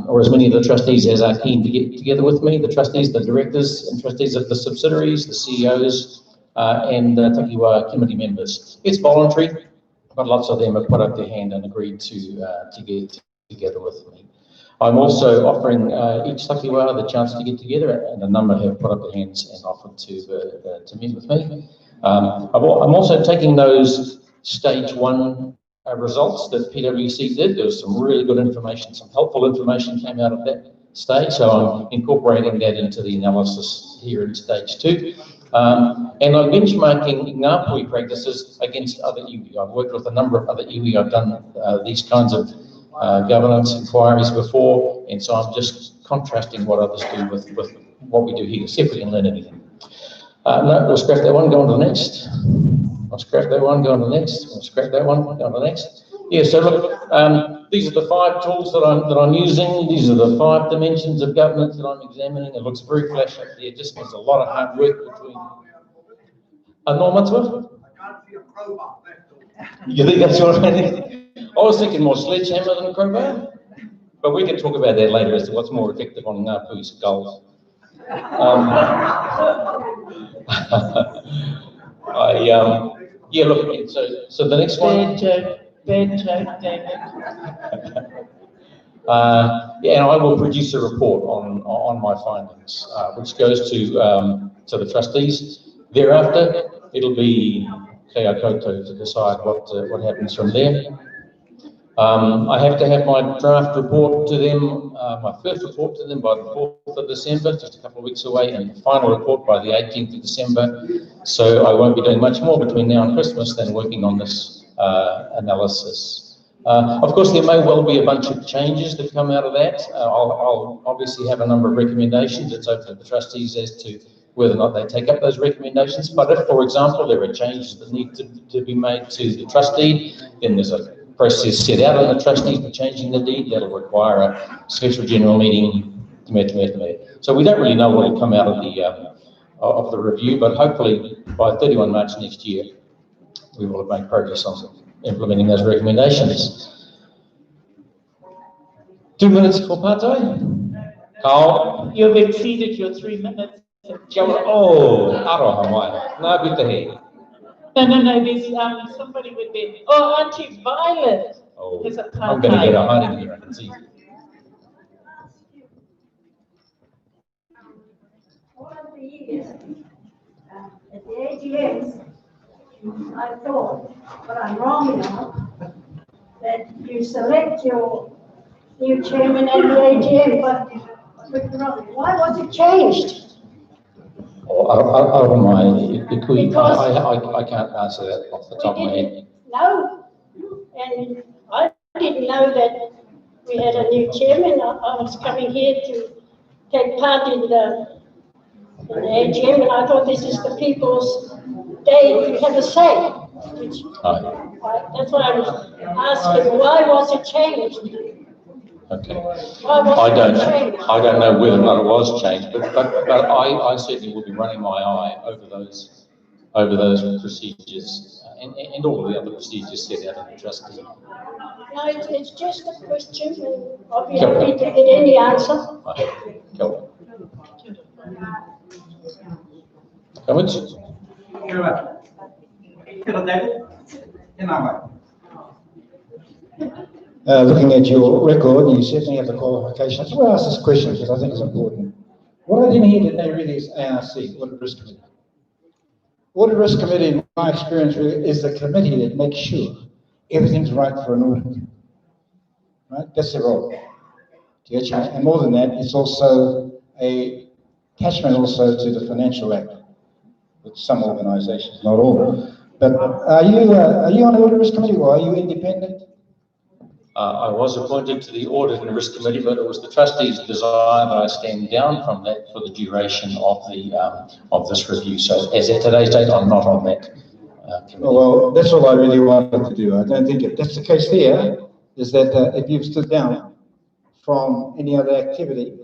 Speaker 8: or as many of the trustees as are keen to get together with me, the trustees, the directors and trustees of the subsidiaries, the CEOs, and the takiwā committee members. It's voluntary, but lots of them have put up their hand and agreed to get together with me. I'm also offering each takiwā the chance to get together, and a number have put up their hands and offered to meet with me. I'm also taking those stage 1 results that PwC did. There was some really good information, some helpful information came out of stage, so I'm incorporating that into the analysis here in stage 2. And I'm benchmarking Ngāpuhi practices against other iwi. I've worked with a number of other iwi. I've done these kinds of governance inquiries before, and so I'm just contrasting what others do with what we do here, see if we can learn anything. No, we'll scrap that one, go on to the next. I'll scrap that one, go on to the next. We'll scrap that one, go on to the next. Yeah, so look, these are the 5 tools that I'm using. These are the 5 dimensions of governance that I'm examining. It looks very flash up there. Just there's a lot of hard work between. Norma, you think that's what I think? I was thinking more sledgehammer than a crowbar, but we can talk about that later as to what's more effective on Ngāpuhi's skulls. Yeah, look, so the next one.
Speaker 2: Bad joke, David.
Speaker 8: Yeah, and I will produce a report on my findings, which goes to the trustees. Thereafter, it'll be kia koutou to decide what happens from there. I have to have my draft report to them, my first report to them by the 4th of December, just a couple of weeks away, and the final report by the 18th of December. So I won't be doing much more between now and Christmas than working on this analysis. Of course, there may well be a bunch of changes that come out of that. I'll obviously have a number of recommendations. It's open to the trustees as to whether or not they take up those recommendations. But if, for example, there are changes that need to be made to the trustee, then there's a process set out on the trustees for changing the deed. That'll require a special general meeting. So we don't really know what will come out of the review, but hopefully by 31 March next year, we will have made progress on implementing those recommendations. 2 minutes for Pātai. Carl?
Speaker 2: You've exceeded your 3 minutes.
Speaker 8: Oh, aroha mai. Nā bita he.
Speaker 2: No, there's somebody with their, Auntie Violet.
Speaker 8: Oh,
Speaker 2: There's a
Speaker 8: I'm going to get a hiding here, I can see.
Speaker 11: All of the years, at the AGMs, I thought, but I'm wrong enough, that you select your new chairman at the AGM, but why was it changed?
Speaker 8: Oh, I can't answer that off the top of my head.
Speaker 11: No, and I didn't know that we had a new chairman. I was coming here to take part in the AGM, and I thought this is the people's day to have a say. Which that's why I was asking, why was it changed?
Speaker 8: Okay. I don't know whether or not it was changed, but I certainly will be running my eye over those procedures and all of the other procedures set out in the trustee.
Speaker 11: No, it's just a question, and I'll be happy to get any answer.
Speaker 8: Go Comments?
Speaker 5: Looking at your record, you certainly have the qualifications. That's why I asked this question, because I think it's important. What I didn't hear today really is ARC, Audit Risk Committee. Audit Risk Committee, in my experience, really is the committee that makes sure everything's right for an audit. Right? That's their role. And more than that, it's also a attachment also to the Financial Act, with some organisations, not all. But are you on the Audit Risk Committee, or are you independent?
Speaker 8: I was appointed to the Audit and Risk Committee, but it was the trustees' desire that I stand down from that for the duration of this review. So as at today's date, I'm not on that committee.
Speaker 5: Well, that's all I really wanted to do. I don't think if that's the case there, is that if you've stood down from any other activity,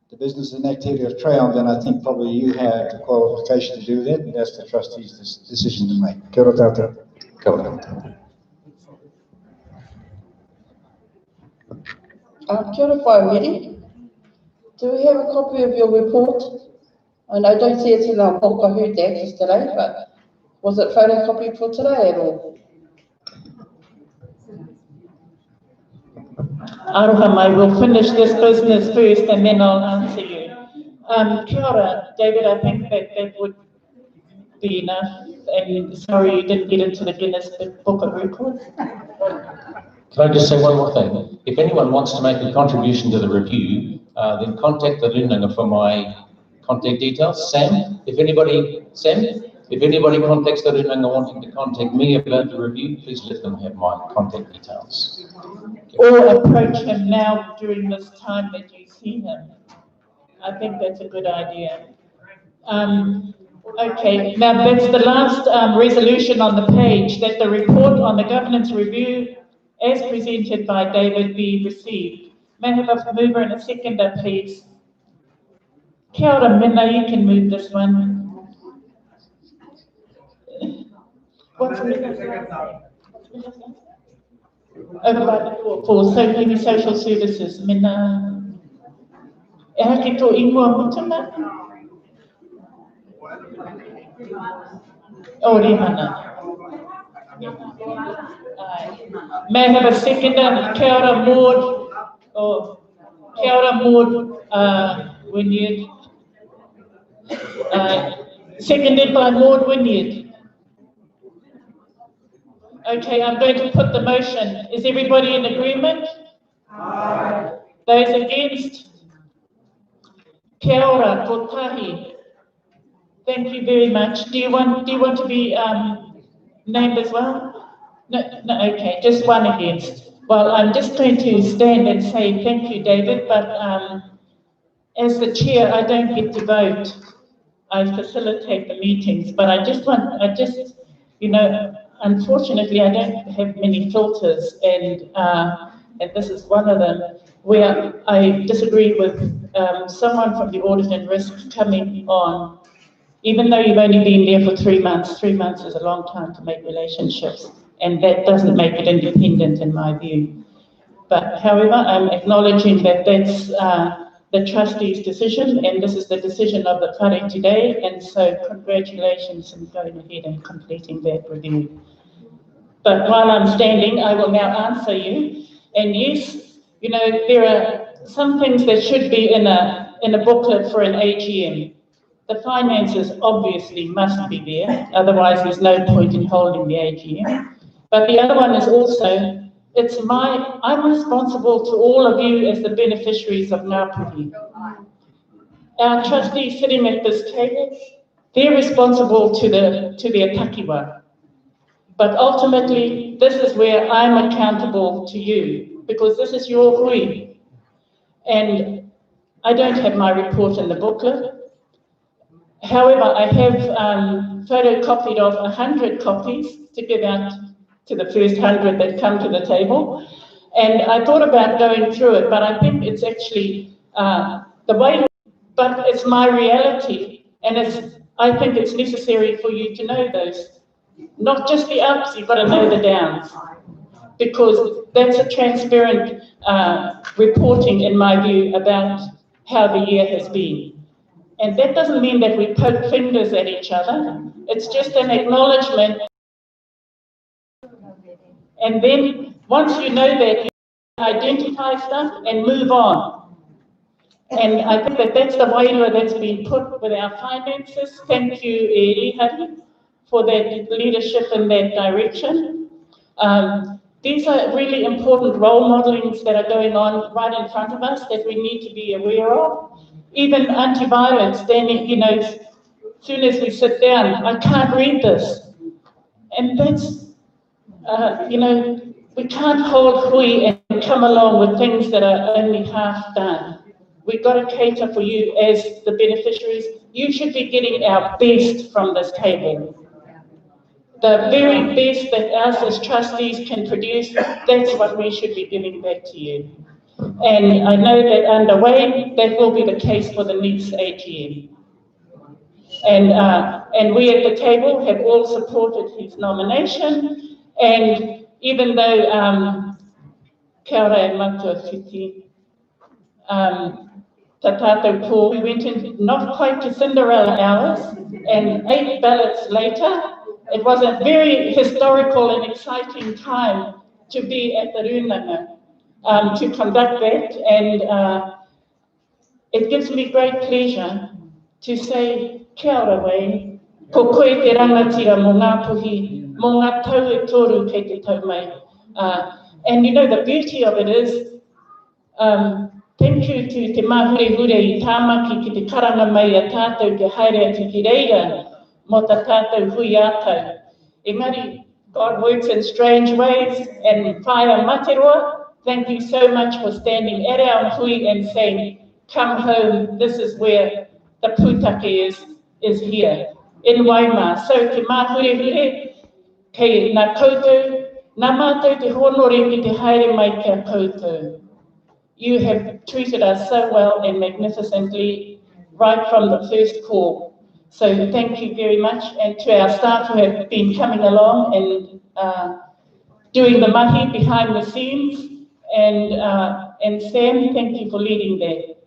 Speaker 5: the business and activity of Trail, then I think probably you have the qualification to do that, and that's the trustees' decision to make. Kia ora tātou.
Speaker 8: Kia ora.
Speaker 12: Kia ora whaimiri. Do we have a copy of your report? And I don't see it in our Pokahu decks today, but was it photocopied for today at all?
Speaker 2: Aroha mai, we'll finish this business first and then I'll answer you. Kia ora, David, I think that would be enough. And sorry you didn't get into the Guinness Book of Records.
Speaker 8: Can I just say one more thing? If anyone wants to make a contribution to the review, then contact the Rūnanga for my contact details. Sam, if anybody contacts the Rūnanga wanting to contact me about the review, please let them have my contact details.
Speaker 2: Or approach him now during this time that you see him. I think that's a good idea. Okay, now that's the last resolution on the page, that the report on the governance review as presented by David be received. May I have a mover and a seconder, please? Kia ora, Minna, you can move this one. What's Minna's last name? Over by the floor, for social services, Minna. E hake tō ingoa mutanga? Oh, Rihana. May I have a seconder? Kia ora, Maud. Oh, kia ora, Maud Wynyard. Seconded by Maud Wynyard. Okay, I'm going to put the motion. Is everybody in agreement? Aye. Those against? Kia ora, kotahi. Thank you very much. Do you want to be named as well? No, okay, just one against. Well, I'm just going to stand and say thank you, David, but as the chair, I don't get to vote. I facilitate the meetings, but unfortunately, I don't have many filters, and this is one of them, where I disagree with someone from the Audit and Risk coming on. Even though you've only been there for 3 months, 3 months is a long time to make relationships, and that doesn't make it independent in my view. But however, I'm acknowledging that that's the trustee's decision, and this is the decision of the whare today, and so congratulations on going ahead and completing that review. But while I'm standing, I will now answer you. And yes, there are some things that should be in a booklet for an AGM. The finances obviously must be there, otherwise there's no point in holding the AGM. But the other one is also, I'm responsible to all of you as the beneficiaries of Ngāpuhi. Our trustees sitting at this table, they're responsible to their takiwa. But ultimately, this is where I'm accountable to you, because this is your hui. And I don't have my report in the booklet. However, I have photocopied of 100 copies to give out to the first 100 that come to the table. And I thought about going through it, but I think it's actually the way, but it's my reality. And I think it's necessary for you to know those. Not just the ups, you've got to know the downs. Because that's a transparent reporting, in my view, about how the year has been. And that doesn't mean that we poke fingers at each other. It's just an acknowledgement. And then once you know that, you identify stuff and move on. And I think that that's the waila that's been put with our finances. Thank you, Hari, for that leadership in that direction. These are really important role modelings that are going on right in front of us that we need to be aware of. Even Auntie Violet standing, as soon as we sit down, I can't read this. And that's, we can't hold hui and come along with things that are only half done. We've got to cater for you as the beneficiaries. You should be getting our best from this table. The very best that us as trustees can produce, that's what we should be giving back to you. And I know that underway, that will be the case for the next AGM. And we at the table have all supported his nomination. And even though kia ora e matua whiti, Tātātou Pō, we went in not quite to Cinderella hours, and 8 ballots later, it was a very historical and exciting time to be at the Rūnanga. To conduct that, and it gives me great pleasure to say kia ora wei, ko koe te rangatira mō Ngāpuhi, mō ngā tau e toru kei te tau mai. And the beauty of it is, Thank you to te mahure I tāmaki ki te karanga mai a tātou te haere atu ki reira, mo ta tātou hui ātau. Engari, God works in strange ways, and whaia materoa, thank you so much for standing at our hui and saying, come home, this is where the pūtake is here, in Waima. So te mahure, kei nā koutou, nā mātou te honore ki te haere mai kia koutou. You have treated us so well and magnificently right from the first call. So thank you very much, and to our staff who have been coming along and doing the mahi behind the scenes, and Sam, thank you for leading that.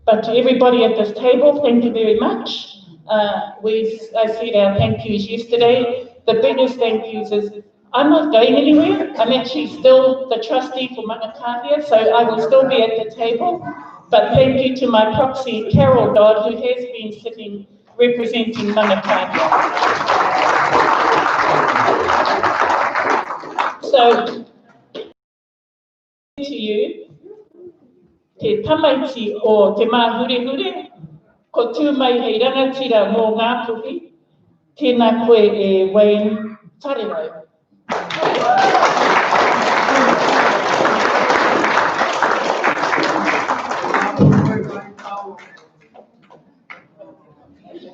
Speaker 2: But to everybody at this table, thank you very much. I said our thank yous yesterday. The biggest thank yous is I'm not going anywhere. I'm actually still the trustee for Ngāpuhi, so I will still be at the table. But thank you to my proxy, Carol Dodd, who has been sitting representing Ngāpuhi. So, to you, te tamaiti o te mahure, ko tū mai hei rangatira mō Ngāpuhi, tēnā koe e Wayne Tarero.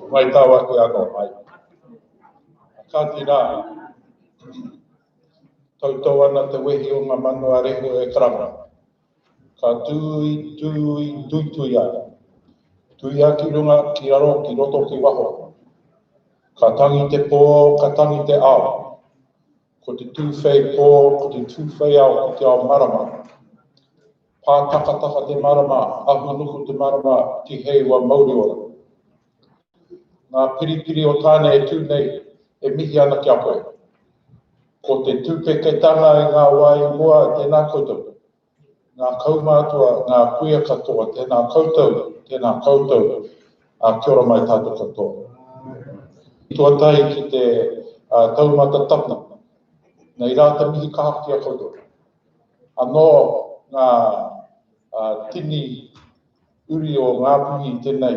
Speaker 13: Mai tawa ki anō, mai. Ka tira, tautau ana te wehi o ngā manoa reho e karama. Ka tui ana. Tui a ki runga, ki aro, ki roto ki waho. Ka tangi te pō, ka tangi te ao. Ko te tūwhei pō, ko te tūwhei ao ki te ao marama. Pā takataka te marama, ahu nuku te marama, ti hei wa mauri ora. Ngā piripiri o tāne e tū nei, e mihi ana kia koe. Ko te tūpeketanga e ngā wai mua, tēnā koutou. Ngā kaumātua, ngā kuia katoa, tēnā koutou, a kia ora mai tātou katoa. Tuatai ki te taumata tapna, nei rā te mihi kaha kia koutou. Anō ngā tini uri o Ngāpuhi tēnei,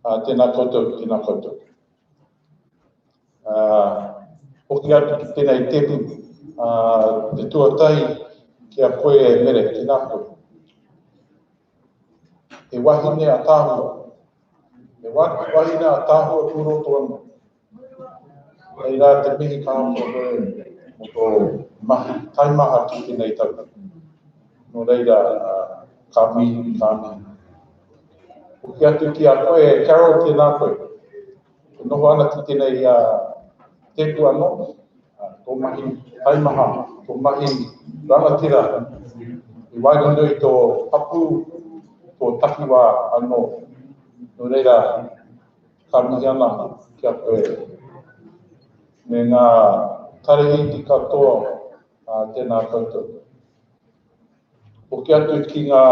Speaker 13: tēnā koutou. Hoki atu ki tēnei tepu, te tuatai kia koe e mere, tēnā koe. E wahine a tāhua. E wahine a tāhua tūroto anu. Ei rā te mihi kaha koe, mo tō mahi, taimaha ki tēnei tau. No reira, ka mihi. Hoki atu ki a koe, Carol, tēnā koe. E noho ana ki tēnei tepu anō, tō mahi taimaha, tō mahi rangatira. I waiganui tō hapu, tō takiwa anō. No reira, ka mihi ana ki a koe. Me ngā tarehiti katoa, tēnā koutou. Hoki atu ki ngā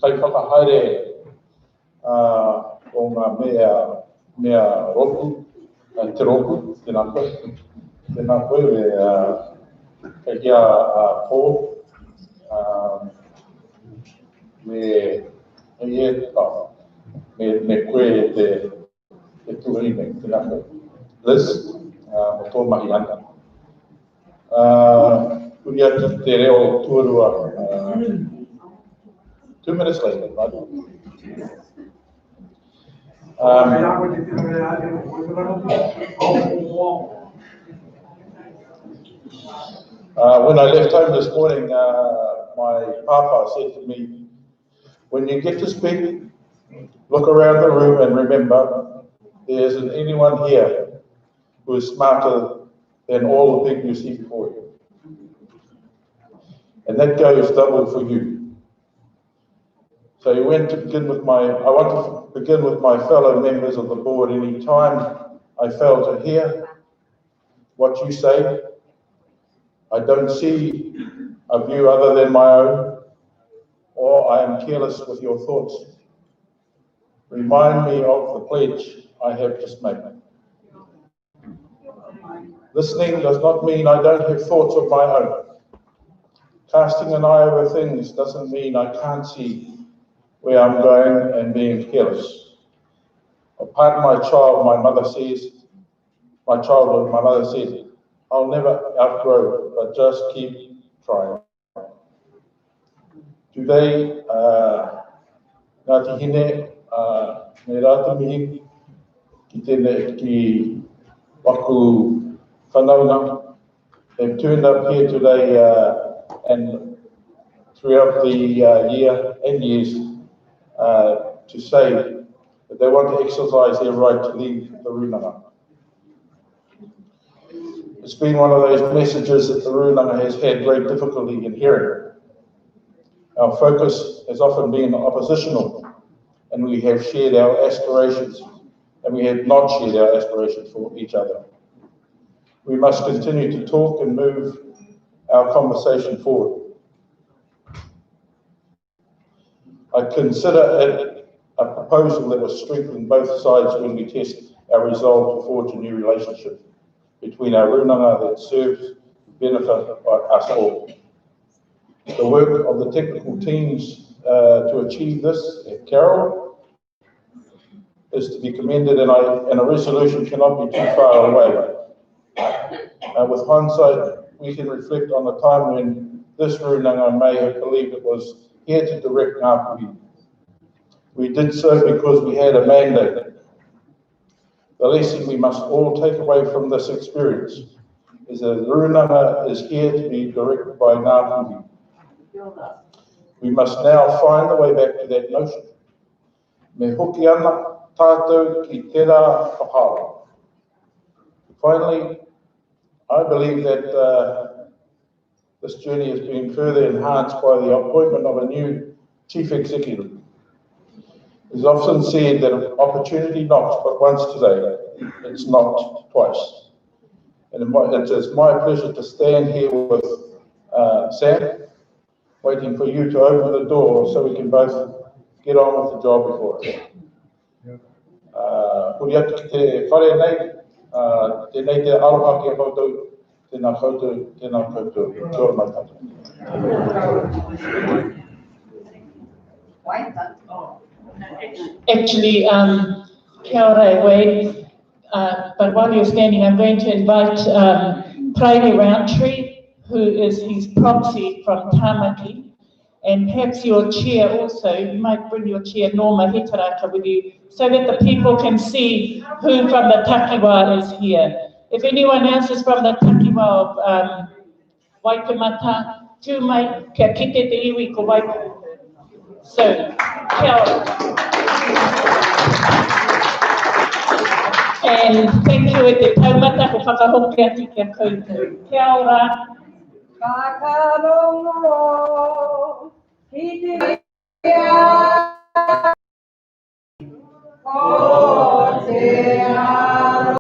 Speaker 13: kai whakahaere o ngā mea roku, te roku, tēnā koe. Tēnā koe kei kia pō, me koe te tuhine, tēnā koe. Liz, mo tō mahi ana. Kuri atu te reo tuarua. 2 minutes later, right? When I left home this morning, my papa said to me, when you get to speak, look around the room and remember, there isn't anyone here who is smarter than all the people you see before you. And that goes double for you. So I want to begin with my fellow members of the board. Any time I fail to hear what you say, I don't see a view other than my own, or I am careless with your thoughts. Remind me of the pledge I have just made. Listening does not mean I don't have thoughts of my own. Casting an eye over things doesn't mean I can't see where I'm going and being careless. Pardon my child, my mother says, my childhood, my mother said, I'll never outgrow, but just keep trying. Today, Ngāti Hine, me rātu mihi, ki tēnei ki waku whanaunga, they've turned up here today and throughout the year and years to say that they want to exercise their right to leave the Rūnanga. It's been one of those messages that the Rūnanga has had great difficulty in hearing. Our focus has often been oppositional, and we have shared our aspirations, and we have not shared our aspirations for each other. We must continue to talk and move our conversation forward. I consider it a proposal that will strengthen both sides when we test our resolve to forge a new relationship between our Rūnanga that serves the benefit of us all. The work of the technical teams to achieve this at Carroll is to be commended, and a resolution cannot be too far away. With hindsight, we can reflect on the time when this Rūnanga may have believed it was here to direct Ngāpuhi. We did so because we had a mandate. The lesson we must all take away from this experience is that Rūnanga is here to be directed by Ngāpuhi. We must now find the way back to that notion. Me hoki ana tātou ki tērā whahara. Finally, I believe that this journey has been further enhanced by the appointment of a new chief executive. It's often said that an opportunity knocks but once today, it's knocked twice. And it is my pleasure to stand here with Sam, waiting for you to open the door so we can both get on with the job before us. Huri atu ki te whare nei, tēnei te aroha ki a koutou, tēnā koutou, kia ora mai tātou.
Speaker 2: Actually, kia ora Wade, but while you're standing, I'm going to invite Prairi Roundtree, who is his proxy from Tāmaki, and perhaps your chair also. You might bring your chair, Norma Hitaraka, with you, so that the people can see who from the Takiwa is here. If anyone else is from the Takiwa of Waikumata, tū mai kia kite te iwi ko Waikumata. So, kia ora. And thank you e te taumata ko whakahoki atu kia koutou. Kia ora.
Speaker 14: Whakarongo ki te ko te aroha,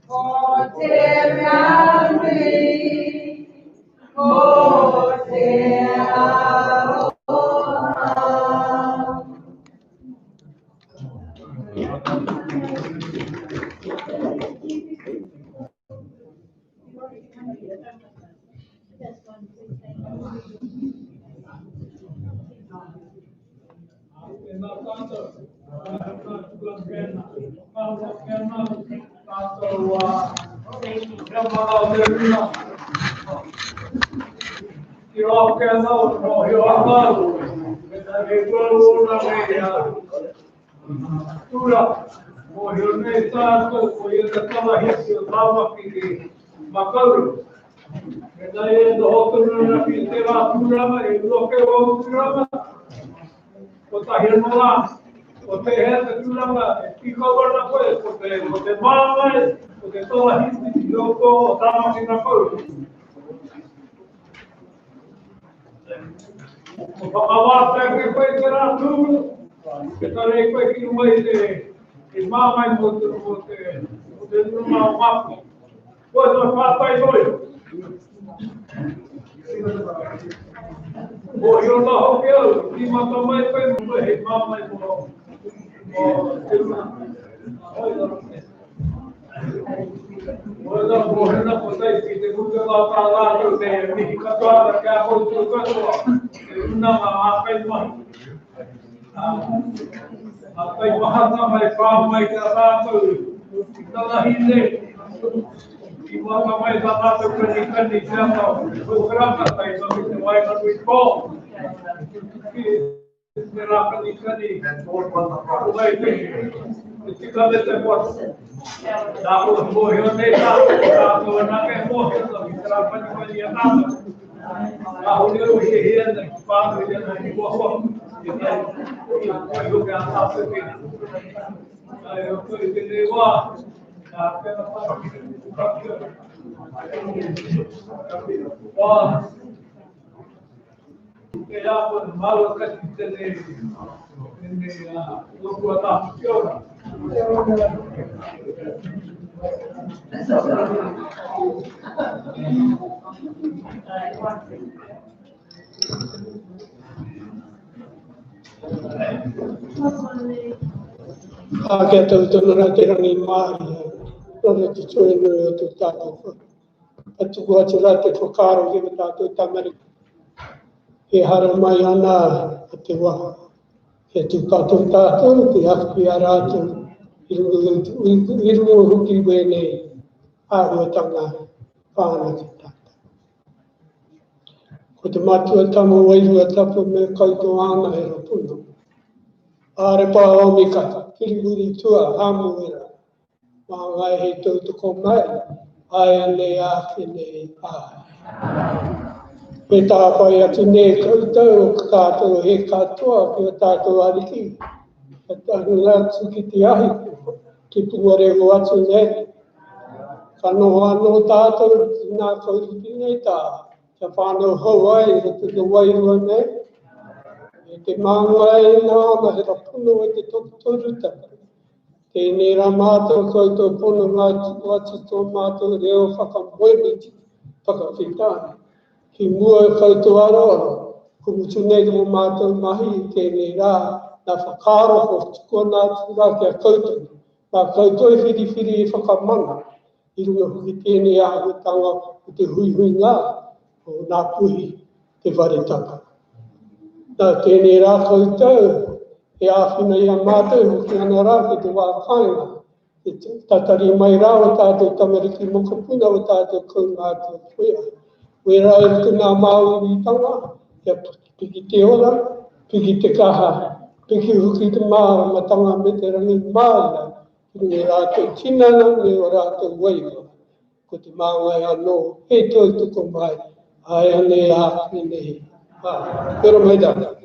Speaker 14: ko te rami, ko te aroha.
Speaker 15: Kia tau tonu rā te rangi Māori, rana te tue nui o tō tātou. Atu kua te rā te whakaro ki me tātou tamari. He hara mai ana a te waka. He tū kātou tātou, te hawhi a rātou, i rungo huki wēnei, āhuatanga whāna te tātou. Ko te matua tamo wairua tapu me koutou āna he rapuno. Ārepa omika, kiriburi tua, hamuera. Mā ngai he tautoko mai, ai anei āwhi nei āi. Me tāpai atu nei koutou o kātou he katoa ki o tātou ariki. E tānu atu ki te ahi, ki pungarego atu nei. Ka noho anō tātou, nā kauripi nei tā. Ka whānau hau ai, e te wairua nei. E te māngai nā mahera puno e te toru taka. Tēnei rā mātou koutou pono ngā atu tō mātou reo whakamoemiti whakawhitāne. Ki mua koutou aroa, ko mutu nei mo mātou mahi tēnei rā, nā whakaroho tuko nā tura kia koutou. Nā koutou e whiriwhiri e whakamana, i runga huki tēnei āhuatanga o te hui ngā, o Ngāpuhi te waretaka. Nā tēnei rā koutou, e āwhina i a mātou, hoki ana rā ki te wākainga. E tatari mai rā o tātou tamariki mokopuna o tātou kaumātou puea. Wera e ruku nā māuritanga, ia piki te ora, piki te kaha, piki huki te māramatanga me te rangi māia, me rātou tinana, me o rātou wairua. Ko te māngai anō, he tautuko mai, ai anei āwhi nei. Pero mai dana.